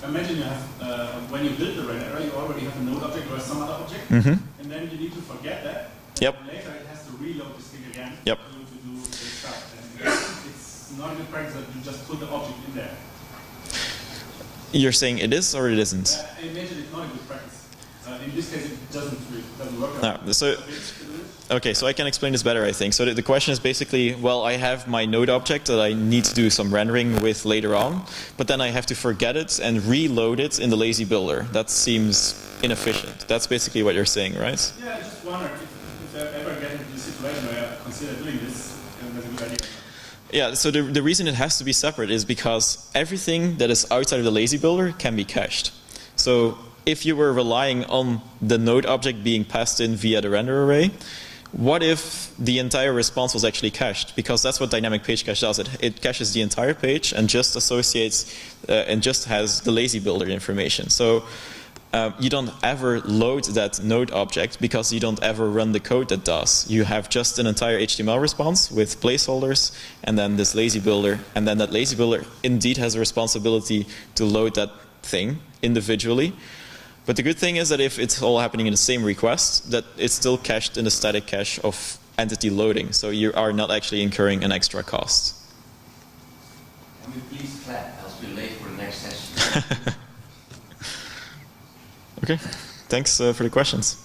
imagine you have, when you build the render array, you already have a node object or some other object, and then you need to forget that. Yep. And later it has to reload this thing again Yep. to do the stuff. And it's not a good practice that you just put the object in there. You're saying it is or it isn't? I imagine it's not a good practice. In this case, it doesn't work. Okay, so I can explain this better, I think. So the question is basically, well, I have my node object that I need to do some rendering with later on, but then I have to forget it and reload it in the lazy builder. That seems inefficient. That's basically what you're saying, right? Yeah, I just wondered if I ever get into the situation where I consider doing this, that's a good idea. Yeah, so the reason it has to be separate is because everything that is outside of the lazy builder can be cached. So if you were relying on the node object being passed in via the render array, what if the entire response was actually cached? Because that's what dynamic page cache does. It caches the entire page and just associates and just has the lazy builder information. So you don't ever load that node object because you don't ever run the code that does. You have just an entire HTML response with placeholders and then this lazy builder. And then that lazy builder indeed has a responsibility to load that thing individually. But the good thing is that if it's all happening in the same request, that it's still cached in the static cache of entity loading. So you are not actually incurring an extra cost. Can we please clap, else we're late for the next session? Okay, thanks for the questions.